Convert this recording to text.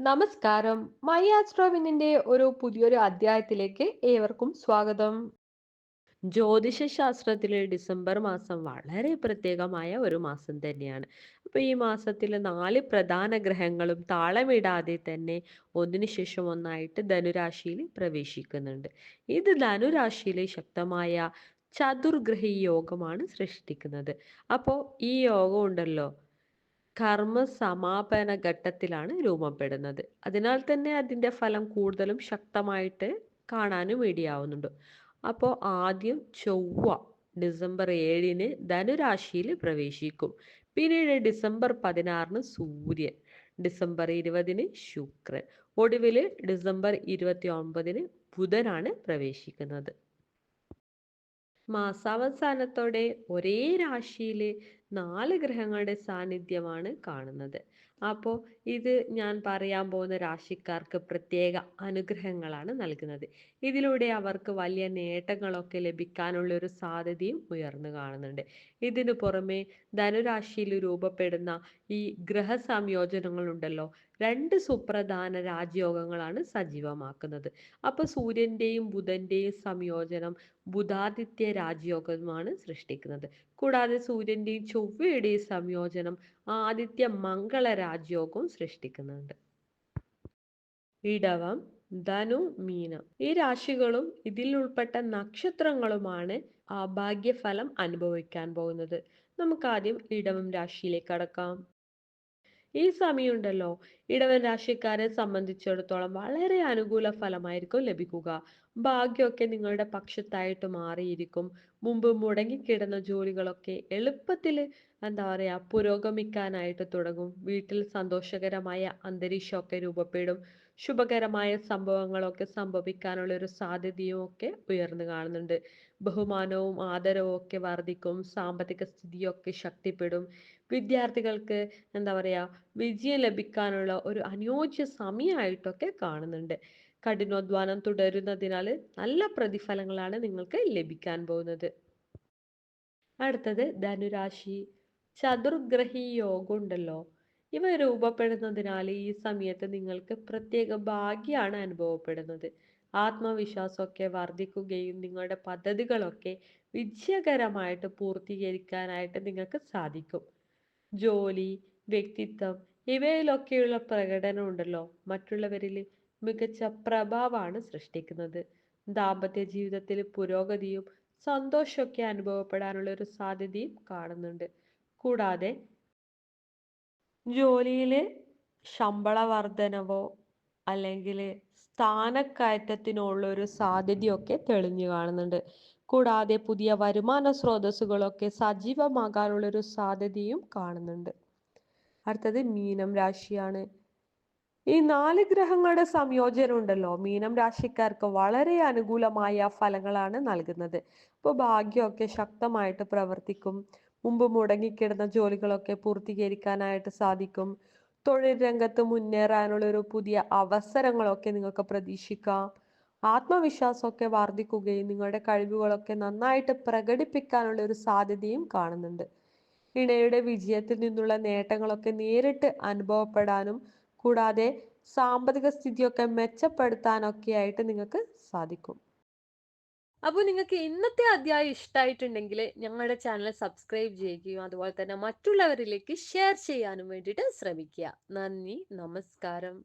നമസ്കാരം. മൈ ആസ്ട്രോവിനിന്റെ ഒരു പുതിയൊരു അധ്യായത്തിലേക്ക് ഏവർക്കും സ്വാഗതം. ജ്യോതിഷ ശാസ്ത്രത്തിലെ ഡിസംബർ മാസം വളരെ പ്രത്യേകമായ ഒരു മാസം തന്നെയാണ്. അപ്പൊ ഈ മാസത്തിൽ 4 പ്രധാന ഗ്രഹങ്ങളും താളമിടാതെ തന്നെ ഒന്നിനു ശേഷം ഒന്നായിട്ട് ധനുരാശിയിൽ പ്രവേശിക്കുന്നുണ്ട്. ഇത് ധനുരാശിയിലെ ശക്തമായ ചതുർഗ്രഹി യോഗമാണ് സൃഷ്ടിക്കുന്നത്. അപ്പോൾ ഈ യോഗം ഉണ്ടല്ലോ, കർമ്മ സമാപന ഘട്ടത്തിലാണ് രൂപപ്പെടുന്നത്. അതിനാൽ തന്നെ അതിൻ്റെ ഫലം കൂടുതലും ശക്തമായിട്ട് കാണാനും ഇടയാവുന്നുണ്ട്. അപ്പോൾ ആദ്യം ചൊവ്വ ഡിസംബർ 7-ന് ധനുരാശിയിൽ പ്രവേശിക്കും. പിന്നീട് ഡിസംബർ 16-ന് സൂര്യൻ, ഡിസംബർ 20-ന് ശുക്രൻ, ഒടുവിൽ ഡിസംബർ 29-ന് ബുധനാണ് പ്രവേശിക്കുന്നത്. മാസാവസാനത്തോടെ ഒരേ രാശിയിൽ 4 ഗ്രഹങ്ങളുടെ സാന്നിധ്യമാണ് കാണുന്നത്. അപ്പോൾ ഇത് ഞാൻ പറയാൻ പോകുന്ന രാശിക്കാർക്ക് പ്രത്യേക അനുഗ്രഹങ്ങളാണ് നൽകുന്നത്. ഇതിലൂടെ അവർക്ക് വലിയ നേട്ടങ്ങളൊക്കെ ലഭിക്കാനുള്ള ഒരു സാധ്യതയും ഉയർന്നു കാണുന്നുണ്ട്. ഇതിനു പുറമെ ധനുരാശിയിൽ രൂപപ്പെടുന്ന ഈ ഗ്രഹ സംയോജനങ്ങളുണ്ടല്ലോ, 2 സുപ്രധാന രാജയോഗങ്ങളാണ് സജീവമാക്കുന്നത്. അപ്പോൾ സൂര്യന്റെയും ബുധന്റെയും സംയോജനം ബുധാദിത്യ രാജയോഗമാണ് സൃഷ്ടിക്കുന്നത്. കൂടാതെ സൂര്യന്റെയും ചൊവ്വയുടെയും സംയോജനം ആദിത്യ മംഗള രാജയോഗവും സൃഷ്ടിക്കുന്നുണ്ട്. ഇടവം, ധനു, മീനം ഈ രാശികളും ഇതിൽ ഉൾപ്പെട്ട നക്ഷത്രങ്ങളുമാണ് ആ ഭാഗ്യഫലം അനുഭവിക്കാൻ പോകുന്നത്. നമുക്ക് ആദ്യം ഇടവം രാശിയിലേക്ക് കടക്കാം. ഈ സമയമുണ്ടല്ലോ, ഇടവൻ രാശിക്കാരെ സംബന്ധിച്ചിടത്തോളം വളരെ അനുകൂല ഫലമായിരിക്കും ലഭിക്കുക. ഭാഗ്യമൊക്കെ നിങ്ങളുടെ പക്ഷത്തായിട്ട് മാറിയിരിക്കും. മുമ്പ് മുടങ്ങിക്കിടന്ന ജോലികളൊക്കെ എളുപ്പത്തിൽ പുരോഗമിക്കാനായിട്ട് തുടങ്ങും. വീട്ടിൽ സന്തോഷകരമായ അന്തരീക്ഷമൊക്കെ രൂപപ്പെടും. ശുഭകരമായ സംഭവങ്ങളൊക്കെ സംഭവിക്കാനുള്ള ഒരു സാധ്യതയും ഒക്കെ ഉയർന്നു കാണുന്നുണ്ട്. ബഹുമാനവും ആദരവും ഒക്കെ വർദ്ധിക്കും. സാമ്പത്തിക സ്ഥിതിയൊക്കെ ശക്തിപ്പെടും. വിദ്യാർത്ഥികൾക്ക് എന്താ പറയാ വിജയം ലഭിക്കാനുള്ള ഒരു അനുയോജ്യ സമയമായിട്ടൊക്കെ കാണുന്നുണ്ട്. കഠിനാധ്വാനം തുടരുന്നതിനാൽ നല്ല പ്രതിഫലങ്ങളാണ് നിങ്ങൾക്ക് ലഭിക്കാൻ പോകുന്നത്. അടുത്തത് ധനുരാശി. ചതുർഗ്രഹി യോഗം ഉണ്ടല്ലോ, ഇവ രൂപപ്പെടുന്നതിനാൽ ഈ സമയത്ത് നിങ്ങൾക്ക് പ്രത്യേക ഭാഗ്യമാണ് അനുഭവപ്പെടുന്നത്. ആത്മവിശ്വാസമൊക്കെ വർദ്ധിക്കുകയും നിങ്ങളുടെ പദ്ധതികളൊക്കെ വിജയകരമായിട്ട് പൂർത്തീകരിക്കാനായിട്ട് നിങ്ങൾക്ക് സാധിക്കും. ജോലി, വ്യക്തിത്വം ഇവയിലൊക്കെയുള്ള പ്രകടനം ഉണ്ടല്ലോ, മറ്റുള്ളവരിൽ മികച്ച പ്രഭാവമാണ് സൃഷ്ടിക്കുന്നത്. ദാമ്പത്യ ജീവിതത്തിൽ പുരോഗതിയും സന്തോഷമൊക്കെ അനുഭവപ്പെടാനുള്ള ഒരു സാധ്യതയും കാണുന്നുണ്ട്. കൂടാതെ ജോലിയിൽ ശമ്പള വർധനവോ അല്ലെങ്കിൽ സ്ഥാനക്കയറ്റത്തിനുള്ള ഒരു സാധ്യതയൊക്കെ തെളിഞ്ഞു കാണുന്നുണ്ട്. കൂടാതെ പുതിയ വരുമാന സ്രോതസ്സുകളൊക്കെ സജീവമാകാനുള്ള ഒരു സാധ്യതയും കാണുന്നുണ്ട്. അടുത്തത് മീനം രാശിയാണ്. ഈ 4 ഗ്രഹങ്ങളുടെ സംയോജനം ഉണ്ടല്ലോ, മീനം രാശിക്കാർക്ക് വളരെ അനുകൂലമായ ഫലങ്ങളാണ് നൽകുന്നത്. അപ്പോൾ ഭാഗ്യമൊക്കെ ശക്തമായിട്ട് പ്രവർത്തിക്കും. മുമ്പ് മുടങ്ങിക്കിടന്ന ജോലികളൊക്കെ പൂർത്തീകരിക്കാനായിട്ട് സാധിക്കും. തൊഴിൽ രംഗത്ത് മുന്നേറാനുള്ള ഒരു പുതിയ അവസരങ്ങളൊക്കെ നിങ്ങൾക്ക് പ്രതീക്ഷിക്കാം. ആത്മവിശ്വാസമൊക്കെ വർദ്ധിക്കുകയും നിങ്ങളുടെ കഴിവുകളൊക്കെ നന്നായിട്ട് പ്രകടിപ്പിക്കാനുള്ള ഒരു സാധ്യതയും കാണുന്നുണ്ട്. ഇണയുടെ വിജയത്തിൽ നിന്നുള്ള നേട്ടങ്ങളൊക്കെ നേരിട്ട് അനുഭവപ്പെടാനും കൂടാതെ സാമ്പത്തിക സ്ഥിതിയൊക്കെ മെച്ചപ്പെടുത്താനൊക്കെ ആയിട്ട് നിങ്ങൾക്ക് സാധിക്കും. അപ്പോൾ നിങ്ങൾക്ക് ഇന്നത്തെ അധ്യായം ഇഷ്ടമായിട്ടുണ്ടെങ്കിൽ ഞങ്ങളുടെ ചാനൽ സബ്സ്ക്രൈബ് ചെയ്യുകയും അതുപോലെ തന്നെ മറ്റുള്ളവരിലേക്ക് ഷെയർ ചെയ്യാനും വേണ്ടിയിട്ട് ശ്രമിക്കുക. നന്ദി, നമസ്കാരം.